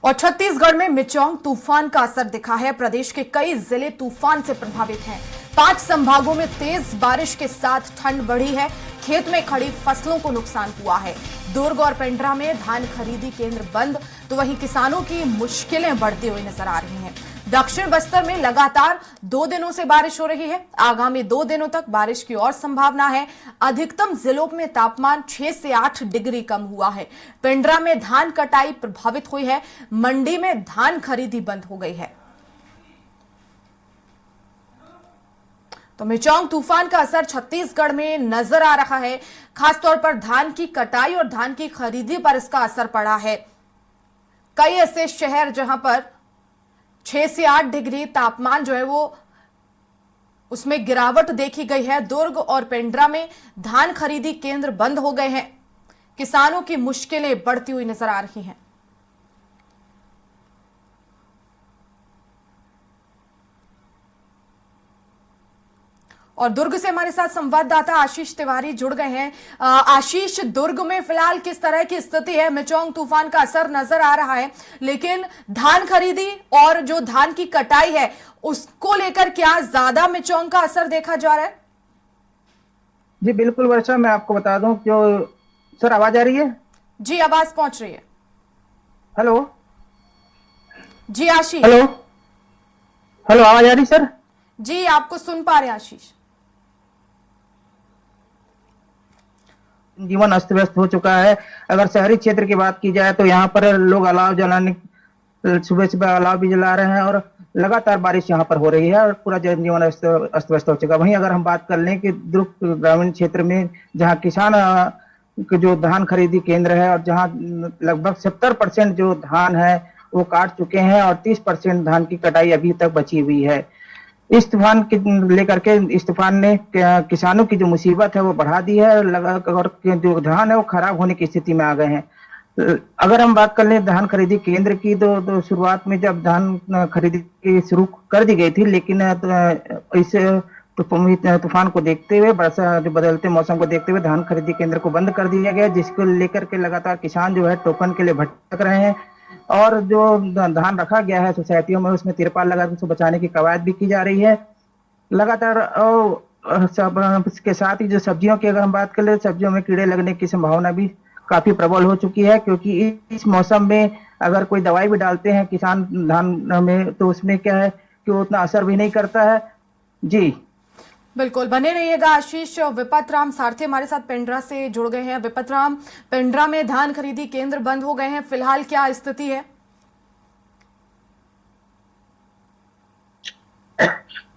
और छत्तीसगढ़ में मिचौंग तूफान का असर दिखा है। प्रदेश के कई जिले तूफान से प्रभावित हैं। 5 संभागों में तेज बारिश के साथ ठंड बढ़ी है। खेत में खड़ी फसलों को नुकसान हुआ है। दुर्ग और पेंड्रा में धान खरीदी केंद्र बंद, तो वहीं किसानों की मुश्किलें बढ़ती हुई नजर आ रही हैं। दक्षिण बस्तर में लगातार 2 दिनों से बारिश हो रही है। आगामी 2 दिनों तक बारिश की और संभावना है। अधिकतम जिलों में तापमान 6 से 8 डिग्री कम हुआ है। पेंड्रा में धान कटाई प्रभावित हुई है। मंडी में धान खरीदी बंद हो गई है। तो मिचौंग तूफान का असर छत्तीसगढ़ में नजर आ रहा है। खासतौर पर धान की कटाई और धान की खरीदी पर इसका असर पड़ा है। कई ऐसे शहर जहां पर 6 से 8 डिग्री तापमान जो है वो उसमें गिरावट देखी गई है। दुर्ग और पेंड्रा में धान खरीदी केंद्र बंद हो गए हैं। किसानों की मुश्किलें बढ़ती हुई नजर आ रही हैं। और दुर्ग से हमारे साथ संवाददाता आशीष तिवारी जुड़ गए हैं। आशीष, दुर्ग में फिलहाल किस तरह की स्थिति है? मिचौंग तूफान का असर नजर आ रहा है, लेकिन धान खरीदी और जो धान की कटाई है उसको लेकर क्या ज्यादा मिचौंग का असर देखा जा रहा है? जी बिल्कुल वर्षा, मैं आपको बता दूं क्यों। सर आवाज आ रही है? जी, आवाज पहुंच रही है। हेलो जी आशीष। हेलो हेलो, आवाज आ रही सर? जी, आपको सुन पा रहे हैं आशीष। जीवन अस्त व्यस्त हो चुका है। अगर शहरी क्षेत्र की बात की जाए तो यहाँ पर लोग अलाव जलाने, सुबह सुबह अलाव भी जला रहे हैं और लगातार बारिश यहाँ पर हो रही है और पूरा जनजीवन अस्त व्यस्त हो चुका है। वहीं अगर हम बात कर लें कि दुर्ग ग्रामीण क्षेत्र में जहाँ किसान के जो धान खरीदी केंद्र है और जहाँ लगभग 70% जो धान है वो काट चुके हैं और 30% धान की कटाई अभी तक बची हुई है। इस तूफान के लेकर के इस तूफान ने किसानों की जो मुसीबत है वो बढ़ा दी है और जो धान है वो खराब होने की स्थिति में आ गए हैं। अगर हम बात कर लें धान खरीदी केंद्र की तो शुरुआत में जब धान खरीदी शुरू कर दी गई थी, लेकिन इस तूफान को देखते हुए, वर्षा जो बदलते मौसम को देखते हुए धान खरीदी केंद्र को बंद कर दिया गया, जिसको लेकर के लगातार किसान जो है टोकन के लिए भटक रहे हैं। और जो धान रखा गया है सोसाइटियों में उसमें तिरपाल लगा उसको बचाने की कवायद भी की जा रही है लगातार। सब इसके साथ ही जो सब्जियों की अगर हम बात करें, सब्जियों में कीड़े लगने की संभावना भी काफी प्रबल हो चुकी है, क्योंकि इस मौसम में अगर कोई दवाई भी डालते हैं किसान धान में तो उसमें क्या है कि वो उतना असर भी नहीं करता है। जी बिल्कुल, बने रहिएगा आशीष। विपत राम सारथी हमारे साथ पेंड्रा से जुड़ गए हैं। विपत राम, पेंड्रा में धान खरीदी केंद्र बंद हो गए हैं, फिलहाल क्या स्थिति है?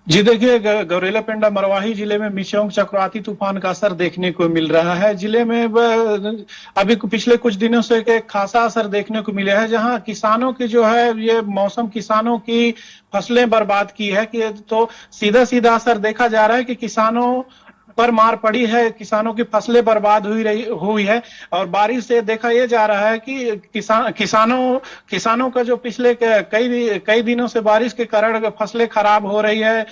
जी देखिए, गौरेला पेंडा मरवाही जिले में मिचौंग चक्रवाती तूफान का असर देखने को मिल रहा है। जिले में अभी पिछले कुछ दिनों से एक खासा असर देखने को मिला है, जहां किसानों की जो है ये मौसम किसानों की फसलें बर्बाद की है कि तो सीधा सीधा असर देखा जा रहा है कि किसानों पर मार पड़ी है, किसानों की फसलें बर्बाद हुई है। और बारिश से देखा यह जा रहा है कि किसानों का जो पिछले कई दिनों से बारिश के कारण फसलें खराब हो रही है।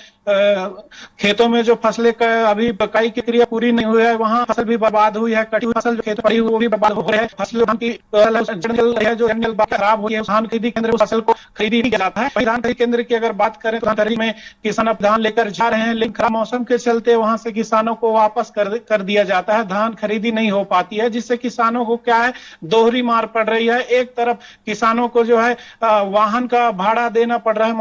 खेतों में जो फसलें अभी कटाई की क्रिया पूरी नहीं हुई है, वहां फसल भी बर्बाद हुई है। कटी हुई फसल जो खेत पड़ी हुई वो भी बर्बाद हो रही है। फसल की जो खराब हुई है, धान खरीदी केंद्र उस फसल को खरीदी नहीं जाता है। धान खरीदी केंद्र की अगर बात करें तो धान खरीदी में किसान अब धान लेकर जा रहे हैं, लेकिन खराब मौसम के चलते वहां से किसानों को वापस कर दिया जाता है। धान खरीदी नहीं हो पाती है, जिससे किसानों को क्या है दोहरी मार पड़ रही है। एक तरफ किसानों को जो है वाहन का भाड़ा देना पड़ रहा है,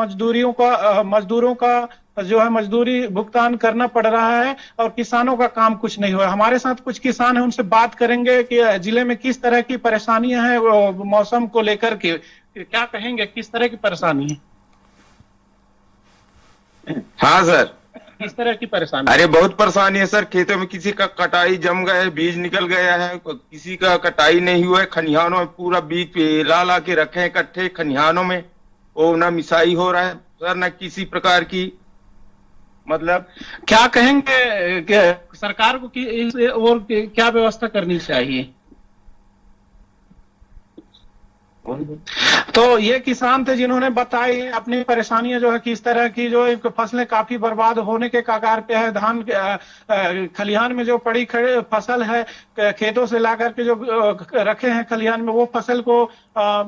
मजदूरों का जो है मजदूरी भुगतान करना पड़ रहा है और किसानों का काम कुछ नहीं हुआ। हमारे साथ कुछ किसान हैं, उनसे बात करेंगे कि जिले में किस तरह की परेशानियां हैं मौसम को लेकर के। क्या कहेंगे, किस तरह की परेशानी है? हाँ सर, किस तरह की परेशानी? अरे बहुत परेशानी है सर। खेतों में किसी का कटाई जम गया है, बीज निकल गया है, किसी का कटाई नहीं हुआ है। खलिहानों में पूरा बीज ला के रखे हैं इकट्ठे खलिहानों में, वो ना मिसाई हो रहा है सर, ना किसी प्रकार की। मतलब क्या कहेंगे कि सरकार को कि और क्या व्यवस्था करनी चाहिए? तो ये किसान थे जिन्होंने बताई अपनी परेशानियां जो है किस तरह की, जो फसलें काफी बर्बाद होने के कगार पे है। धान खलिहान में जो पड़ी फसल है, खेतों से ला करके जो रखे हैं खलिहान में, वो फसल को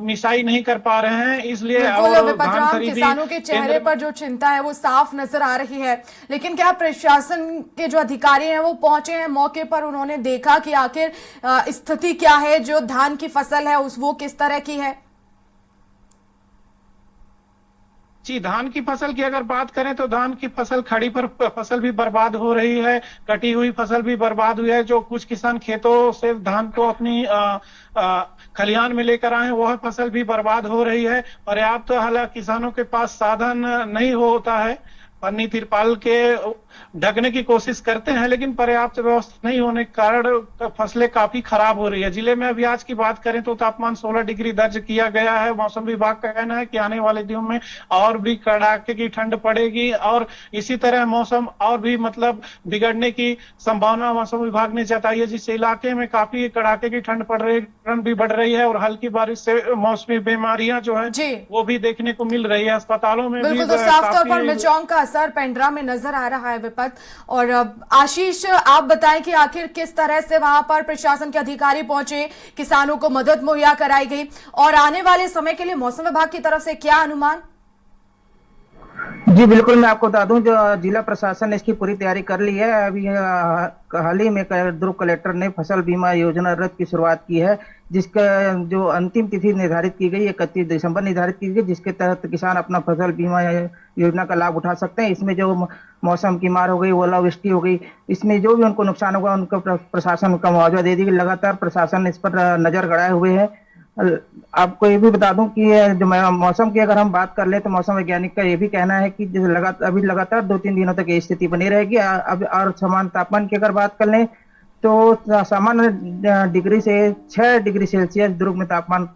मिसाई नहीं कर पा रहे हैं, इसलिए और धान खरीदी किसानों के चेहरे पर जो चिंता है वो साफ नजर आ रही है। लेकिन क्या प्रशासन के जो अधिकारी हैं वो पहुंचे हैं मौके पर, उन्होंने देखा कि आखिर स्थिति क्या है, जो धान की फसल है वो किस तरह की है? जी, धान की फसल की अगर बात करें तो धान की फसल खड़ी पर फसल भी बर्बाद हो रही है, कटी हुई फसल भी बर्बाद हुई है। जो कुछ किसान खेतों से धान को अपनी खलिहान में लेकर आए हैं, वह फसल भी बर्बाद हो रही है। पर्याप्त हालांकि किसानों के पास साधन नहीं होता है, पन्नी तिरपाल के ढकने की कोशिश करते हैं, लेकिन पर्याप्त व्यवस्था नहीं होने के कारण फसलें काफी खराब हो रही है। जिले में अभी आज की बात करें तो तापमान 16 डिग्री दर्ज किया गया है। मौसम विभाग का कहना है कि आने वाले दिनों में और भी कड़ाके की ठंड पड़ेगी और इसी तरह मौसम और भी मतलब बिगड़ने की संभावना मौसम विभाग ने जताई है, जिस इलाके में काफी कड़ाके की ठंड पड़ रही, ठंड भी बढ़ रही है और हल्की बारिश से मौसमी बीमारियां जो है वो भी देखने को मिल रही है। अस्पतालों में बिल्कुल, तो साफ तौर पर मिचौंग का असर पेंड्रा में नजर आ रहा है विपत। और आशीष, आप बताएं कि आखिर किस तरह से वहां पर प्रशासन के अधिकारी पहुंचे, किसानों को मदद मुहैया कराई गई और आने वाले समय के लिए मौसम विभाग की तरफ से क्या अनुमान? जी बिल्कुल, मैं आपको बता दूं, जो जिला प्रशासन ने इसकी पूरी तैयारी कर ली है। अभी हाल ही में दुर्ग कलेक्टर ने फसल बीमा योजना रथ की शुरुआत की है, जिसका जो अंतिम तिथि निर्धारित की गई 31 दिसंबर निर्धारित की गई, जिसके तहत किसान अपना फसल बीमा योजना का लाभ उठा सकते हैं। इसमें जो मौसम की मार हो गई, ओलावृष्टि हो गई, इसमें जो भी उनको नुकसान होगा उनको प्रशासन का मुआवजा दे देगी। लगातार प्रशासन इस पर नजर गड़ाए हुए है। आपको ये भी बता दूं कि जो मौसम की अगर हम बात कर ले तो मौसम वैज्ञानिक का ये भी कहना है कि अभी लगातार 2-3 दिनों तक ये स्थिति बनी रहेगी। अब और सामान्य तापमान की अगर बात कर लें तो सामान्य डिग्री से 6 डिग्री सेल्सियस दुर्ग में तापमान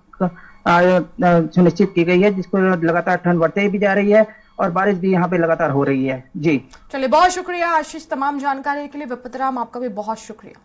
सुनिश्चित की गई है, जिसको लगातार ठंड बढ़ते भी जा रही है और बारिश भी यहाँ पे लगातार हो रही है। जी चलिए, बहुत शुक्रिया आशीष तमाम जानकारी के लिए। विपत राम, आपका भी बहुत शुक्रिया।